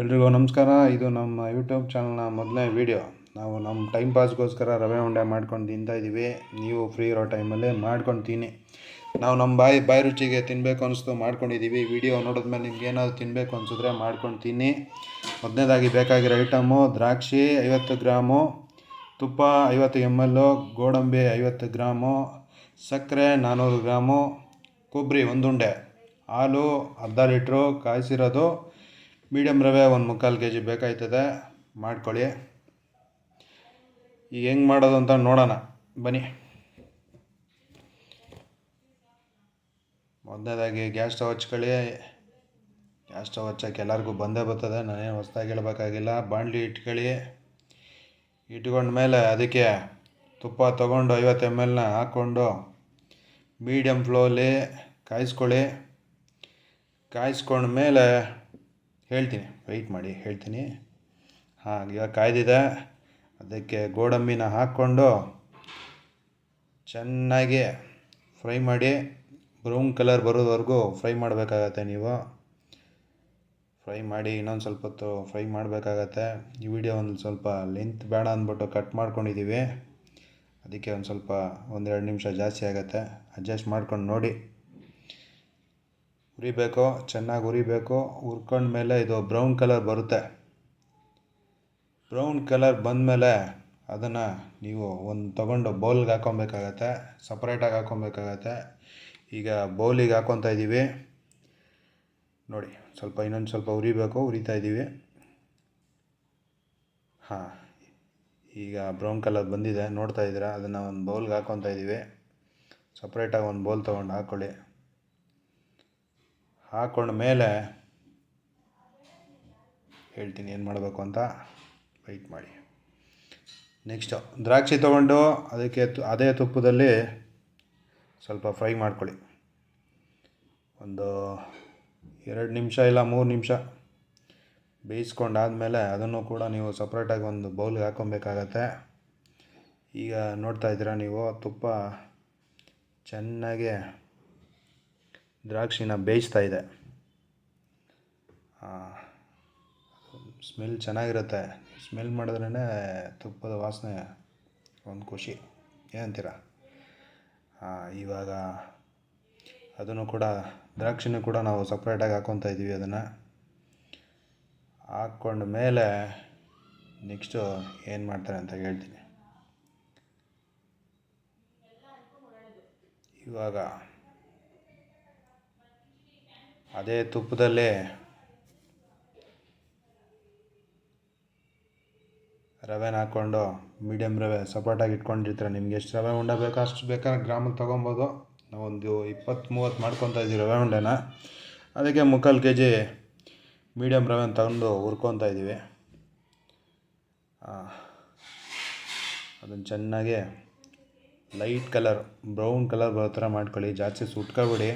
ಎಲ್ರಿಗೂ ನಮಸ್ಕಾರ. ಇದು ನಮ್ಮ ಯೂಟ್ಯೂಬ್ ಚಾನಲ್ನ ಮೊದಲನೇ ವೀಡಿಯೋ. ನಾವು ನಮ್ಮ ಟೈಮ್ ಪಾಸ್ಗೋಸ್ಕರ ರವೆ ಉಂಡೆ ಮಾಡ್ಕೊಂಡು ತಿಂತಾಯಿದ್ದೀವಿ. ನೀವು ಫ್ರೀ ಇರೋ ಟೈಮಲ್ಲಿ ಮಾಡ್ಕೊಂಡು ತಿನ್ನಿ. ನಾವು ನಮ್ಮ ಬಾಯಿ ರುಚಿಗೆ ತಿನ್ನಬೇಕು ಅನಿಸ್ತು ಮಾಡ್ಕೊಂಡಿದ್ದೀವಿ. ವಿಡಿಯೋ ನೋಡಿದ್ಮೇಲೆ ನಿಮ್ಗೆ ಏನಾದರೂ ತಿನ್ನಬೇಕು ಅನಿಸಿದ್ರೆ ಮಾಡ್ಕೊಂಡು ತಿನ್ನಿ. ಮೊದಲನೇದಾಗಿ ಬೇಕಾಗಿರೋ ಐಟಮು: ದ್ರಾಕ್ಷಿ 50 ಗ್ರಾಮು, ತುಪ್ಪ 50 ml, ಗೋಡಂಬಿ 50 ಗ್ರಾಮು, ಸಕ್ಕರೆ 400 ಗ್ರಾಮು, ಕೊಬ್ಬರಿ 1 ಉಂಡೆ, ಹಾಲು ಅರ್ಧ ಲೀಟ್ರು, ಕಾಯಿಸಿರೋದು, ಮೀಡಿಯಮ್ ರವೆ 1/4 kg ಬೇಕಾಯ್ತದೆ. ಮಾಡ್ಕೊಳ್ಳಿ. ಈಗ ಹೆಂಗೆ ಮಾಡೋದು ಅಂತ ನೋಡೋಣ ಬನ್ನಿ. ಮೊದಲನೇದಾಗಿ ಗ್ಯಾಸ್ ಸ್ಟವ್ ಹಚ್ಕೊಳ್ಳಿ. ಗ್ಯಾಸ್ ಸ್ಟವ್ ಹಚ್ಚೋಕ್ಕೆ ಎಲ್ಲರಿಗೂ ಬಂದೇ ಬರ್ತದೆ, ನಾನೇನು ಹೊಸ್ದಾಗಿ ಹೇಳಬೇಕಾಗಿಲ್ಲ. ಬಾಣಲಿ ಇಟ್ಕೊಳ್ಳಿ. ಇಟ್ಕೊಂಡ್ಮೇಲೆ ಅದಕ್ಕೆ ತುಪ್ಪ ತೊಗೊಂಡು 50 ml ಹಾಕ್ಕೊಂಡು ಮೀಡಿಯಮ್ ಫ್ಲೋಲಿ ಕಾಯಿಸ್ಕೊಳ್ಳಿ. ಕಾಯಿಸ್ಕೊಂಡ್ಮೇಲೆ ಹೇಳ್ತೀನಿ, ವೆಯ್ಟ್ ಮಾಡಿ ಹೇಳ್ತೀನಿ. ಇವಾಗ ಕಾಯ್ದಿದೆ. ಅದಕ್ಕೆ ಗೋಡಂಬಿನ ಹಾಕ್ಕೊಂಡು ಚೆನ್ನಾಗಿ ಫ್ರೈ ಮಾಡಿ. ಬ್ರೌನ್ ಕಲರ್ ಬರೋವರೆಗೂ ಫ್ರೈ ಮಾಡಬೇಕಾಗತ್ತೆ. ನೀವು ಫ್ರೈ ಮಾಡಿ ಇನ್ನೊಂದು ಸ್ವಲ್ಪ ಹೊತ್ತು ಫ್ರೈ ಮಾಡಬೇಕಾಗತ್ತೆ. ಈ ವಿಡಿಯೋ ಒಂದು ಸ್ವಲ್ಪ ಲೆಂತ್ ಬೇಡ ಅಂದ್ಬಿಟ್ಟು ಕಟ್ ಮಾಡ್ಕೊಂಡಿದ್ದೀವಿ. ಅದಕ್ಕೆ ಒಂದು ಸ್ವಲ್ಪ 1-2 ನಿಮಿಷ ಜಾಸ್ತಿ ಆಗುತ್ತೆ. ಅಡ್ಜಸ್ಟ್ ಮಾಡ್ಕೊಂಡು ನೋಡಿ. ಹುರಿಬೇಕು, ಚೆನ್ನಾಗಿ ಹುರಿಬೇಕು. ಹುರ್ಕೊಂಡ್ಮೇಲೆ ಇದು ಬ್ರೌನ್ ಕಲರ್ ಬರುತ್ತೆ. ಬ್ರೌನ್ ಕಲರ್ ಬಂದಮೇಲೆ ಅದನ್ನು ನೀವು ಒಂದು ತೊಗೊಂಡು ಬೌಲ್ಗೆ ಹಾಕ್ಕೊಬೇಕಾಗತ್ತೆ, ಸಪ್ರೇಟಾಗಿ ಹಾಕ್ಕೊಬೇಕಾಗತ್ತೆ. ಈಗ ಬೌಲಿಗೆ ಹಾಕ್ಕೊತಾ ಇದ್ದೀವಿ ನೋಡಿ. ಇನ್ನೊಂದು ಸ್ವಲ್ಪ ಹುರಿಬೇಕು, ಹುರಿತಾ ಇದ್ದೀವಿ. ಈಗ ಬ್ರೌನ್ ಕಲರ್ ಬಂದಿದೆ, ನೋಡ್ತಾ ಇದ್ದೀರಾ. ಅದನ್ನು ಒಂದು ಬೌಲ್ಗೆ ಹಾಕ್ಕೊತಾ ಇದ್ದೀವಿ. ಸಪ್ರೇಟಾಗಿ ಒಂದು ಬೌಲ್ ತೊಗೊಂಡು ಹಾಕ್ಕೊಳ್ಳಿ. ಹಾಕ್ಕೊಂಡ ಮೇಲೆ ಹೇಳ್ತೀನಿ ಏನು ಮಾಡಬೇಕು ಅಂತ, ವೆಯ್ಟ್ ಮಾಡಿ. ನೆಕ್ಸ್ಟು ದ್ರಾಕ್ಷಿ ತೊಗೊಂಡು ಅದಕ್ಕೆ ಅದೇ ತುಪ್ಪದಲ್ಲಿ ಸ್ವಲ್ಪ ಫ್ರೈ ಮಾಡ್ಕೊಳ್ಳಿ. ಒಂದು 2 ನಿಮಿಷ ಇಲ್ಲ 3 ನಿಮಿಷ ಬೇಯಿಸ್ಕೊಂಡಾದಮೇಲೆ ಅದನ್ನು ಕೂಡ ನೀವು ಸಪ್ರೇಟಾಗಿ ಒಂದು ಬೌಲ್ಗೆ ಹಾಕ್ಕೊಬೇಕಾಗತ್ತೆ. ಈಗ ನೋಡ್ತಾ ಇದ್ದೀರಾ ನೀವು, ತುಪ್ಪ ಚೆನ್ನಾಗಿ ದ್ರಾಕ್ಷಿನ ಬೇಯಿಸ್ತಾ ಇದೆ. ಸ್ಮೆಲ್ ಚೆನ್ನಾಗಿರುತ್ತೆ. ಸ್ಮೆಲ್ ಮಾಡಿದ್ರೇ ತುಪ್ಪದ ವಾಸನೆ ಒಂದು ಖುಷಿ, ಏನಂತೀರ? ಇವಾಗ ಅದನ್ನು ಕೂಡ, ದ್ರಾಕ್ಷಿನೂ ಕೂಡ ನಾವು ಸಪ್ರೇಟಾಗಿ ಹಾಕ್ಕೊತಾ ಇದ್ದೀವಿ. ಅದನ್ನು ಹಾಕ್ಕೊಂಡ ಮೇಲೆ ನೆಕ್ಸ್ಟು ಏನು ಮಾಡ್ತಾರೆ ಅಂತ ಹೇಳ್ತೀನಿ. ಇವಾಗ ಅದೇ ತುಪ್ಪದಲ್ಲಿ ರವೆನ ಹಾಕ್ಕೊಂಡು, ಮೀಡಿಯಮ್ ರವೆ ಸಪ್ರೇಟಾಗಿ ಇಟ್ಕೊಂಡಿರ್ತಾರೆ. ನಿಮ್ಗೆ ಎಷ್ಟು ರವೆ ಉಂಡೆ ಬೇಕೋ ಅಷ್ಟು ಬೇಕಾದ್ರೆ ಗ್ರಾಮಿಗೆ ತೊಗೊಬೋದು. ನಾವೊಂದು 20-30 ಮಾಡ್ಕೊತಾ ಇದ್ದೀವಿ ರವೆ ಉಂಡೆನ. ಅದಕ್ಕೆ 3/4 kg ಮೀಡಿಯಮ್ ರವೆನ ತಗೊಂಡು ಹುರ್ಕೊತಾ ಇದ್ದೀವಿ. ಅದನ್ನು ಚೆನ್ನಾಗಿ ಲೈಟ್ ಕಲರ್, ಬ್ರೌನ್ ಕಲರ್ ಬರೋ ಥರ ಮಾಡ್ಕೊಳ್ಳಿ. ಜಾಸ್ತಿ ಸುಟ್ಕೊಬಿಡಿ.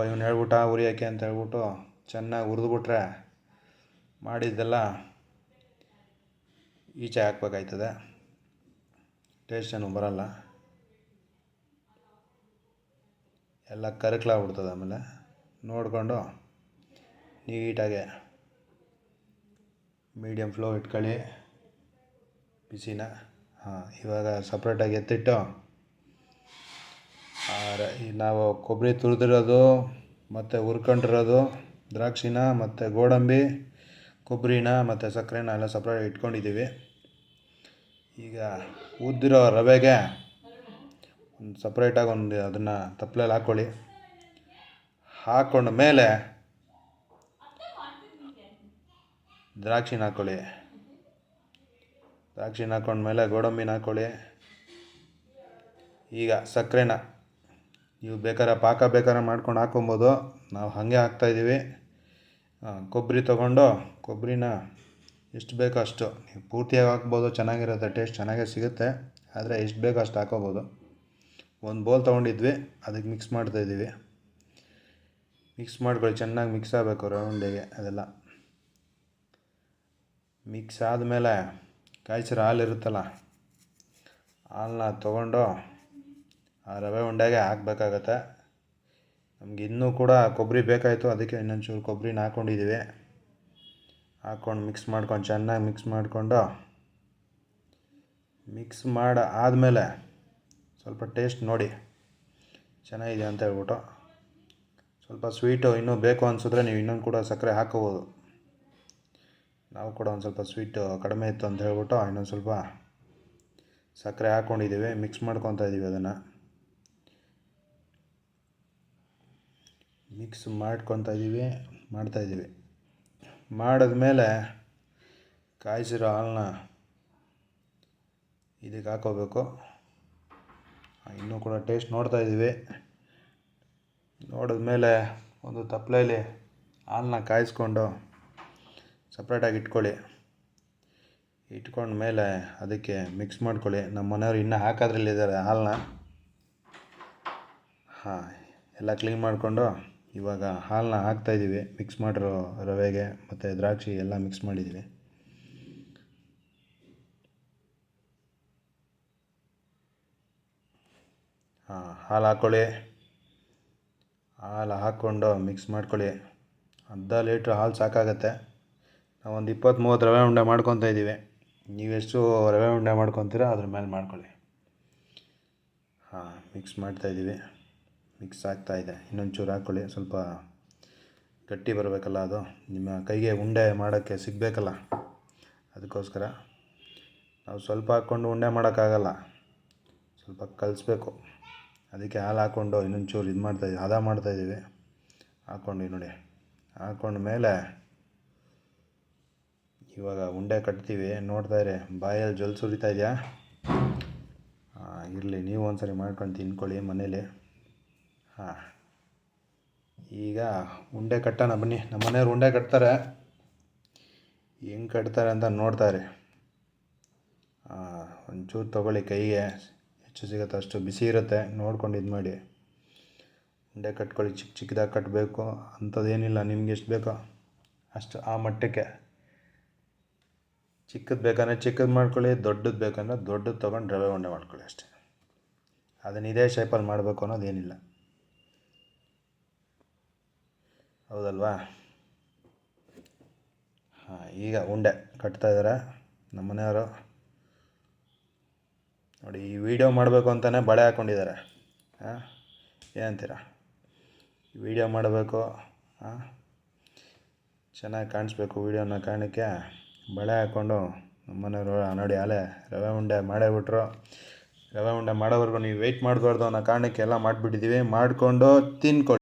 ಇವನು ಹೇಳ್ಬಿಟ್ಟ ಹುರಿಯೋಕ್ಕೆ ಅಂತ ಹೇಳ್ಬಿಟ್ಟು ಚೆನ್ನಾಗಿ ಹುರಿದ್ಬಿಟ್ರೆ ಮಾಡಿದ್ದೆಲ್ಲ ಈಚೆ ಹಾಕ್ಬೇಕಾಯ್ತದೆ, ಟೇಸ್ಟ್ ಏನು ಬರಲ್ಲ, ಎಲ್ಲ ಕರಕಲಾಗ್ಬಿಡ್ತದೆ. ಆಮೇಲೆ ನೋಡಿಕೊಂಡು ನೀಟಾಗಿ ಮೀಡಿಯಮ್ ಫ್ಲೋ ಇಟ್ಕೊಳ್ಳಿ ಬಿಸಿನ. ಇವಾಗ ಸಪ್ರೇಟಾಗಿ ಎತ್ತಿಟ್ಟು ನಾವು ಕೊಬ್ಬರಿ ತುರಿದಿರೋದು ಮತ್ತು ಹುರ್ಕೊಂಡಿರೋದು ದ್ರಾಕ್ಷಿನ ಮತ್ತು ಗೋಡಂಬಿ, ಕೊಬ್ಬರಿನ ಮತ್ತು ಸಕ್ಕರೆನ ಎಲ್ಲ ಸಪ್ರೇಟ್ ಇಟ್ಕೊಂಡಿದ್ದೀವಿ. ಈಗ ಉದ್ದಿರೋ ರವೆಗೆ ಒಂದು ಸಪ್ರೇಟಾಗಿ ಅದನ್ನು ತಪ್ಪಲೆಯಲ್ಲಿ ಹಾಕ್ಕೊಳ್ಳಿ. ಹಾಕ್ಕೊಂಡ ಮೇಲೆ ದ್ರಾಕ್ಷಿನ ಹಾಕ್ಕೊಳ್ಳಿ. ದ್ರಾಕ್ಷಿನ ಹಾಕ್ಕೊಂಡ್ಮೇಲೆ ಗೋಡಂಬಿನ ಹಾಕ್ಕೊಳ್ಳಿ. ಈಗ ಸಕ್ಕರೆನ ನೀವು ಬೇಕಾದ್ರೆ ಮಾಡ್ಕೊಂಡು ಹಾಕ್ಕೊಬೋದು. ನಾವು ಹಾಗೆ ಹಾಕ್ತಾಯಿದ್ದೀವಿ. ಕೊಬ್ಬರಿ ತೊಗೊಂಡು ಕೊಬ್ಬರಿನ ಎಷ್ಟು ಬೇಕೋ ಅಷ್ಟು ನೀವು ಪೂರ್ತಿಯಾಗಿ ಹಾಕ್ಬೋದು, ಚೆನ್ನಾಗಿರುತ್ತೆ, ಟೇಸ್ಟ್ ಚೆನ್ನಾಗೇ ಸಿಗುತ್ತೆ. ಆದರೆ ಎಷ್ಟು ಬೇಕೋ ಅಷ್ಟು ಹಾಕ್ಕೋಬೋದು. ಒಂದು ಬೌಲ್ ತೊಗೊಂಡಿದ್ವಿ, ಅದಕ್ಕೆ ಮಿಕ್ಸ್ ಮಾಡ್ತಾಯಿದ್ದೀವಿ. ಮಿಕ್ಸ್ ಮಾಡ್ಕೊಳ್ಳಿ, ಚೆನ್ನಾಗಿ ಮಿಕ್ಸ್ ಆಗಬೇಕು ರವೆ ಉಂಡೆಗೆ. ಅದೆಲ್ಲ ಮಿಕ್ಸ್ ಆದಮೇಲೆ ಕಾಯಿಸಿರೋ ಹಾಲಿರುತ್ತಲ್ಲ, ಹಾಲನ್ನ ತೊಗೊಂಡು ಆ ರವೆ ಉಂಡೆಗೆ ಹಾಕಬೇಕಾಗತ್ತೆ. ನಮ್ಗೆ ಇನ್ನೂ ಕೂಡ ಕೊಬ್ಬರಿ ಬೇಕಾಯಿತು, ಅದಕ್ಕೆ ಇನ್ನೊಂಚೂರು ಕೊಬ್ಬರಿನ ಹಾಕ್ಕೊಂಡಿದ್ದೀವಿ. ಹಾಕ್ಕೊಂಡು ಮಿಕ್ಸ್ ಮಾಡ್ಕೊಂಡು ಚೆನ್ನಾಗಿ ಮಿಕ್ಸ್ ಆದಮೇಲೆ ಸ್ವಲ್ಪ ಟೇಸ್ಟ್ ನೋಡಿ ಚೆನ್ನಾಗಿದೆ ಅಂತ ಹೇಳ್ಬಿಟ್ಟು ಸ್ವಲ್ಪ ಸ್ವೀಟು ಇನ್ನೂ ಬೇಕು ಅನಿಸಿದ್ರೆ ನೀವು ಇನ್ನೊಂದು ಕೂಡ ಸಕ್ಕರೆ ಹಾಕೋಬೋದು. ನಾವು ಕೂಡ ಒಂದು ಸ್ವಲ್ಪ ಸ್ವೀಟು ಕಡಿಮೆ ಇತ್ತು ಅಂತ ಹೇಳ್ಬಿಟ್ಟು ಇನ್ನೊಂದು ಸ್ವಲ್ಪ ಸಕ್ಕರೆ ಹಾಕ್ಕೊಂಡಿದ್ದೀವಿ. ಮಿಕ್ಸ್ ಮಾಡ್ಕೊತಾ ಇದ್ದೀವಿ. ಅದನ್ನು ಮಿಕ್ಸ್ ಮಾಡ್ತಾಯಿದ್ದೀವಿ. ಮಾಡಿದ್ಮೇಲೆ ಕಾಯಿಸಿರೋ ಹಾಲನ್ನ ಇದಕ್ಕೆ ಹಾಕೋಬೇಕು. ಇನ್ನೂ ಕೂಡ ಟೇಸ್ಟ್ ನೋಡ್ತಾಯಿದ್ದೀವಿ. ನೋಡಿದ್ಮೇಲೆ ಒಂದು ತಪ್ಪಲೆಯಲ್ಲಿ ಹಾಲನ್ನ ಕಾಯಿಸ್ಕೊಂಡು ಸಪ್ರೇಟಾಗಿ ಇಟ್ಕೊಂಡ್ಮೇಲೆ ಅದಕ್ಕೆ ಮಿಕ್ಸ್ ಮಾಡ್ಕೊಳ್ಳಿ. ನಮ್ಮ ಮನೆಯವರು ಇನ್ನೂ ಹಾಕೋದ್ರಲ್ಲಿದ್ದಾರೆ ಹಾಲನ್ನ. ಎಲ್ಲ ಕ್ಲೀನ್ ಮಾಡಿಕೊಂಡು ಇವಾಗ ಹಾಲನ್ನ ಹಾಕ್ತಾಯಿದ್ದೀವಿ. ಮಿಕ್ಸ್ ಮಾಡಿರೋ ರವೆಗೆ ಮತ್ತು ದ್ರಾಕ್ಷಿ ಎಲ್ಲ ಮಿಕ್ಸ್ ಮಾಡಿದ್ದೀವಿ. ಹಾಲು ಹಾಕ್ಕೊಳ್ಳಿ. ಹಾಲು ಹಾಕ್ಕೊಂಡು ಮಿಕ್ಸ್ ಮಾಡ್ಕೊಳ್ಳಿ. ಅರ್ಧ ಲೀಟ್ರ್ ಹಾಲು ಸಾಕಾಗತ್ತೆ. ನಾವೊಂದು 20-30 ರವೆ ಉಂಡೆ ಮಾಡ್ಕೊತಾ ಇದ್ದೀವಿ. ನೀವೆಷ್ಟು ರವೆ ಉಂಡೆ ಮಾಡ್ಕೊತೀರೋ ಅದ್ರ ಮೇಲೆ ಮಾಡ್ಕೊಳ್ಳಿ. ಮಿಕ್ಸ್ ಮಾಡ್ತಾಯಿದ್ದೀವಿ. ಮಿಕ್ಸ್ ಆಗ್ತಾಯಿದೆ. ಇನ್ನೊಂಚೂರು ಹಾಕ್ಕೊಳ್ಳಿ. ಸ್ವಲ್ಪ ಗಟ್ಟಿ ಬರಬೇಕಲ್ಲ, ಅದು ನಿಮ್ಮ ಕೈಗೆ ಉಂಡೆ ಮಾಡೋಕ್ಕೆ ಸಿಗಬೇಕಲ್ಲ, ಅದಕ್ಕೋಸ್ಕರ ನಾವು ಸ್ವಲ್ಪ ಹಾಕ್ಕೊಂಡು ಉಂಡೆ ಮಾಡೋಕ್ಕಾಗಲ್ಲ, ಸ್ವಲ್ಪ ಕಲಿಸ್ಬೇಕು. ಅದಕ್ಕೆ ಹಾಲು ಹಾಕ್ಕೊಂಡು ಇನ್ನೊಂಚೂರು ಹದ ಮಾಡ್ತಾಯಿದ್ದೀವಿ. ಹಾಕ್ಕೊಂಡು ನೋಡಿ, ಹಾಕ್ಕೊಂಡ್ಮೇಲೆ ಇವಾಗ ಉಂಡೆ ಕಟ್ತೀವಿ. ನೋಡ್ತಾಯಿರಿ, ಬಾಯಲ್ಲಿ ಜೊಲ್ ಸುರಿತಾ ಇದೆಯಾ? ಇರಲಿ, ನೀವು ಒಂದ್ಸರಿ ಮಾಡ್ಕೊಂಡು ತಿನ್ಕೊಳ್ಳಿ ಮನೇಲಿ. ಈಗ ಉಂಡೆ ಕಟ್ಟೋಣ ಬನ್ನಿ. ನಮ್ಮ ಮನೆಯವ್ರು ಉಂಡೆ ಕಟ್ತಾರೆ. ಹೆಂಗೆ ಕಟ್ತಾರೆ ಅಂತ ನೋಡ್ತಾಯಿರಿ. ಒಂಚೂರು ತೊಗೊಳ್ಳಿ ಕೈಗೆ, ಎಷ್ಟು ಸಿಗುತ್ತೆ ಅಷ್ಟು ಬಿಸಿ ಇರುತ್ತೆ ನೋಡ್ಕೊಂಡು ಮಾಡಿ. ಉಂಡೆ ಕಟ್ಕೊಳ್ಳಿ. ಚಿಕ್ಕದಾಗಿ ಕಟ್ಟಬೇಕು ಅಂಥದ್ದೇನಿಲ್ಲ. ನಿಮ್ಗೆ ಎಷ್ಟು ಬೇಕೋ ಅಷ್ಟು ಆ ಮಟ್ಟಕ್ಕೆ. ಚಿಕ್ಕದು ಬೇಕಂದರೆ ಚಿಕ್ಕದು ಮಾಡ್ಕೊಳ್ಳಿ, ದೊಡ್ಡದು ಬೇಕಂದರೆ ದೊಡ್ಡದು ತೊಗೊಂಡು ರವೆ ಉಂಡೆ ಮಾಡ್ಕೊಳ್ಳಿ ಅಷ್ಟೇ. ಅದನ್ನು ಇದೇ ಶೇಪಲ್ಲಿ ಮಾಡಬೇಕು ಅನ್ನೋದೇನಿಲ್ಲ, ಹೌದಲ್ವಾ? ಈಗ ಉಂಡೆ ಕಟ್ತಾಯಿದ್ದಾರೆ ನಮ್ಮ ಮನೆಯವರು. ನೋಡಿ, ಈ ವಿಡಿಯೋ ಮಾಡಬೇಕು ಅಂತಲೇ ಬಳೆ ಹಾಕ್ಕೊಂಡಿದ್ದಾರೆ. ಏನಂತೀರ? ವಿಡಿಯೋ ಮಾಡಬೇಕು, ಚೆನ್ನಾಗಿ ಕಾಣಿಸ್ಬೇಕು. ವೀಡಿಯೋನ ಕಾರಣಕ್ಕೆ ಬಳೆ ಹಾಕ್ಕೊಂಡು ನಮ್ಮ ಮನೆಯವರು ನೋಡಿ ಆಲೆ ರವೆ ಉಂಡೆ ಮಾಡೇ ಬಿಟ್ರು. ರವೆ ಉಂಡೆ ಮಾಡೋವರೆಗೂ ನೀವು ವೆಯ್ಟ್ ಮಾಡಬಾರ್ದು ಅನ್ನೋ ಕಾರಣಕ್ಕೆ ಎಲ್ಲ ಮಾಡಿಬಿಟ್ಟಿದ್ದೀವಿ. ಮಾಡಿಕೊಂಡು ತಿನ್ಕೊಳ್ಳಿ.